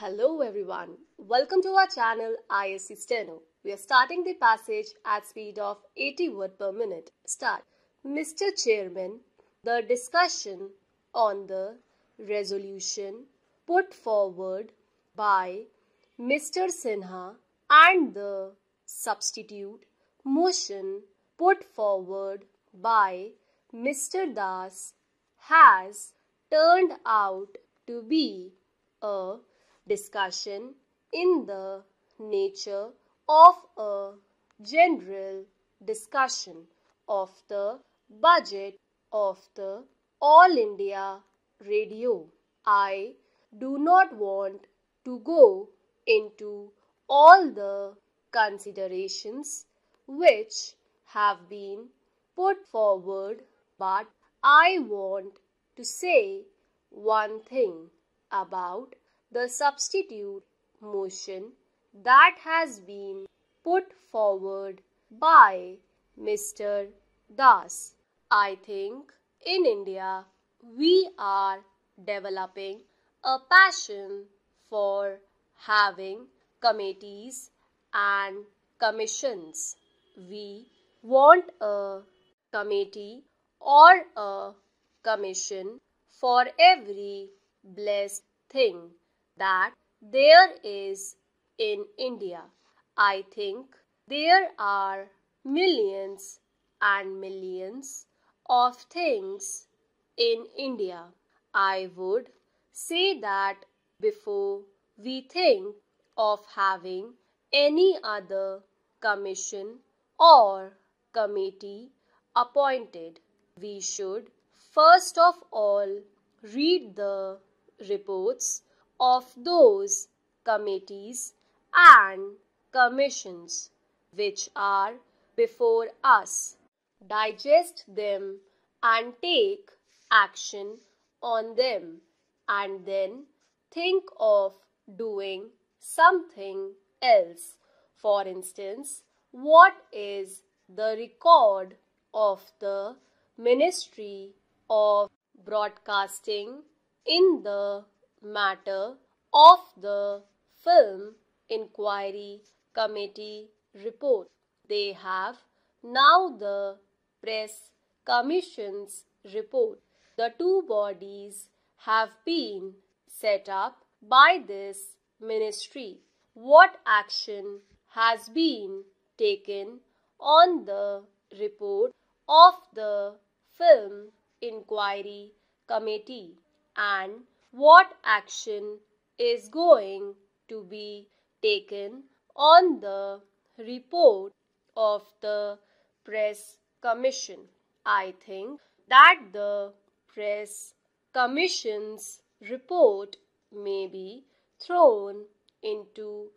Hello everyone. Welcome to our channel ISC Steno. We are starting the passage at speed of 80 words per minute. Start. Mr. Chairman, the discussion on the resolution put forward by Mr. Sinha and the substitute motion put forward by Mr. Das has turned out to be a discussion in the nature of a general discussion of the budget of the All India Radio. I do not want to go into all the considerations which have been put forward, but I want to say one thing about the substitute motion that has been put forward by Mr. Das. I think in India we are developing a passion for having committees and commissions. We want a committee or a commission for every blessed thing that there is in India. I think there are millions and millions of things in India. I would say that before we think of having any other commission or committee appointed, we should first of all read the reports of those committees and commissions which are before us, digest them and take action on them, and then think of doing something else. For instance, what is the record of the Ministry of Broadcasting in the matter of the Film Inquiry Committee report? They have now the Press Commission's report. The two bodies have been set up by this ministry. What action has been taken on the report of the Film Inquiry Committee, and what action is going to be taken on the report of the Press Commission? I think that the Press Commission's report may be thrown into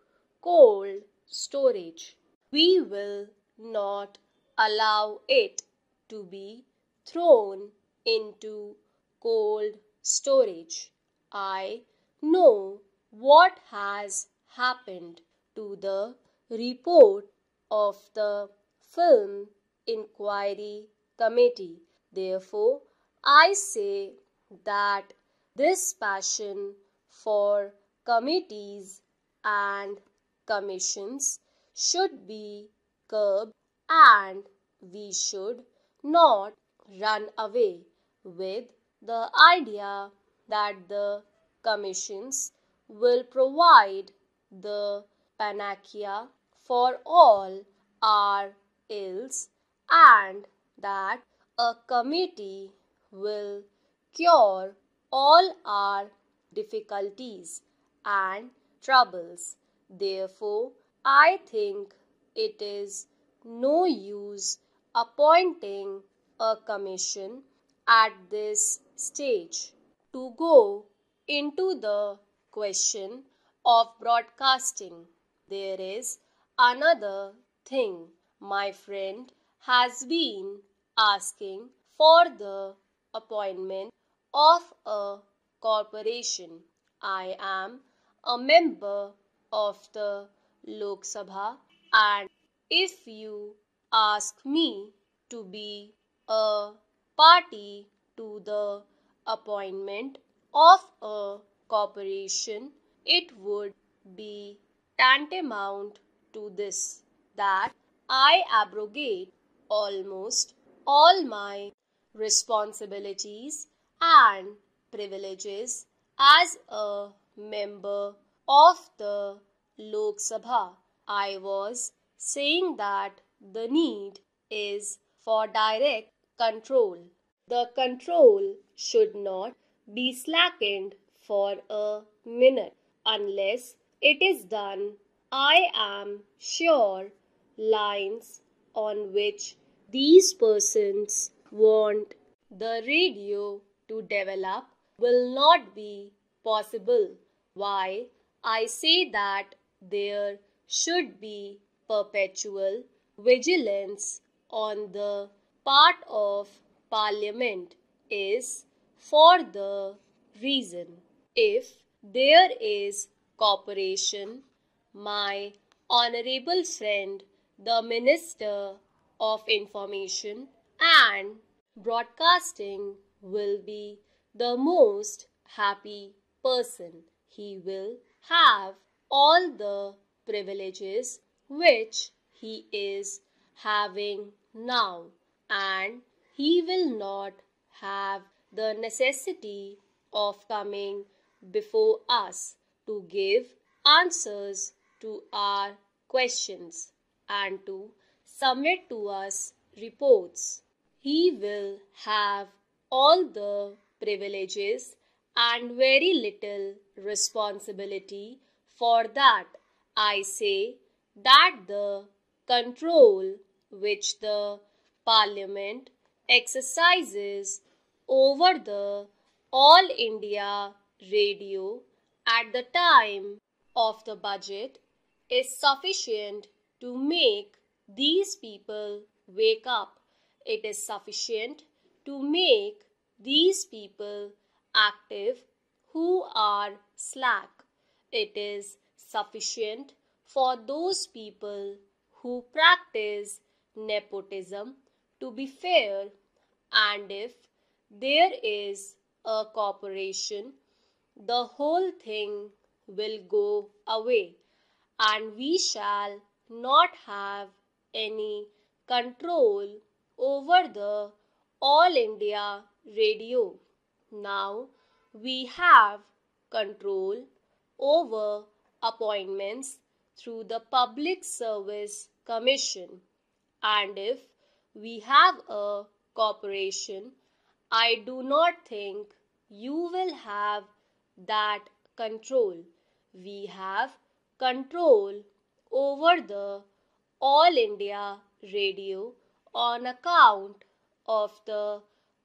cold storage. We will not allow it to be thrown into cold storage. I know what has happened to the report of the Film Inquiry Committee. Therefore, I say that this passion for committees and commissions should be curbed, and we should not run away with the idea that the commissions will provide the panacea for all our ills, and that a committee will cure all our difficulties and troubles. Therefore, I think it is no use appointing a commission at this stage. To go into the question of broadcasting, there is another thing. My friend has been asking for the appointment of a corporation. I am a member of the Lok Sabha, and if you ask me to be a party to the appointment of a corporation, it would be tantamount to this, that I abrogate almost all my responsibilities and privileges as a member of the Lok Sabha. I was saying that the need is for direct control. The control should not be slackened for a minute unless it is done. I am sure lines on which these persons want the radio to develop will not be possible. Why I say that there should be perpetual vigilance on the part of Parliament is for the reason, if there is cooperation, my honorable friend, the Minister of Information and Broadcasting will be the most happy person. He will have all the privileges which he is having now, and he will not have the necessity of coming before us to give answers to our questions and to submit to us reports. He will have all the privileges and very little responsibility for that. I say that the control which the Parliament exercises over the All India Radio at the time of the budget is sufficient to make these people wake up. It is sufficient to make these people active who are slack. It is sufficient for those people who practice nepotism to be fair, and if there is a corporation, the whole thing will go away and we shall not have any control over the All India Radio. Now we have control over appointments through the Public Service Commission, and if we have a corporation, I do not think you will have that control. We have control over the All India Radio on account of the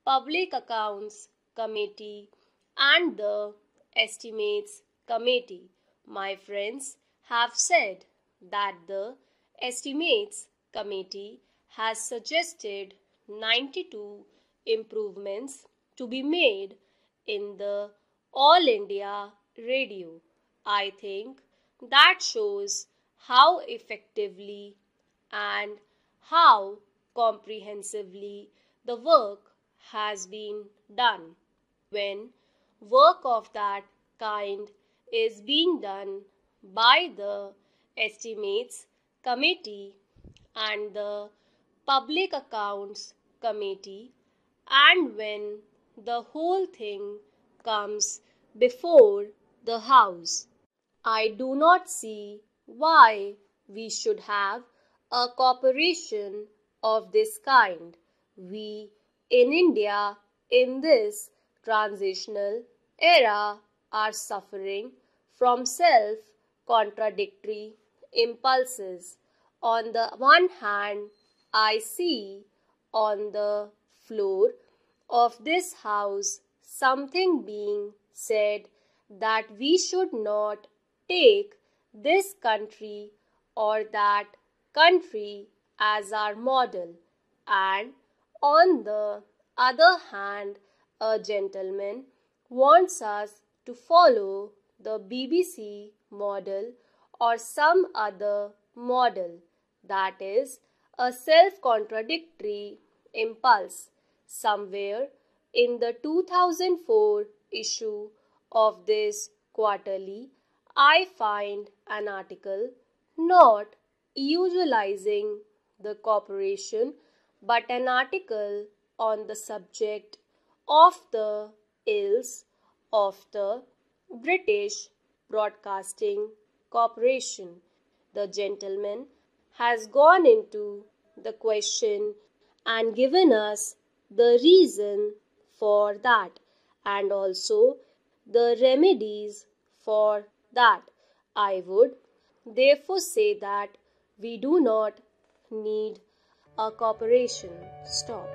Public Accounts Committee and the Estimates Committee. My friends have said that the Estimates Committee has suggested 92 improvements to be made in the All India Radio. I think that shows how effectively and how comprehensively the work has been done. When work of that kind is being done by the Estimates Committee and the Public Accounts Committee, and when the whole thing comes before the House, I do not see why we should have a corporation of this kind. We in India in this transitional era are suffering from self-contradictory impulses. On the one hand, I see on the floor of this house something being said that we should not take this country or that country as our model, and on the other hand, a gentleman wants us to follow the BBC model or some other model. That is a self-contradictory impulse. Somewhere in the 2004 issue of this quarterly, I find an article not usualizing the corporation but an article on the subject of the ills of the British Broadcasting Corporation. The gentleman has gone into the question and given us the reason for that and also the remedies for that. I would therefore say that we do not need a corporation. Stop.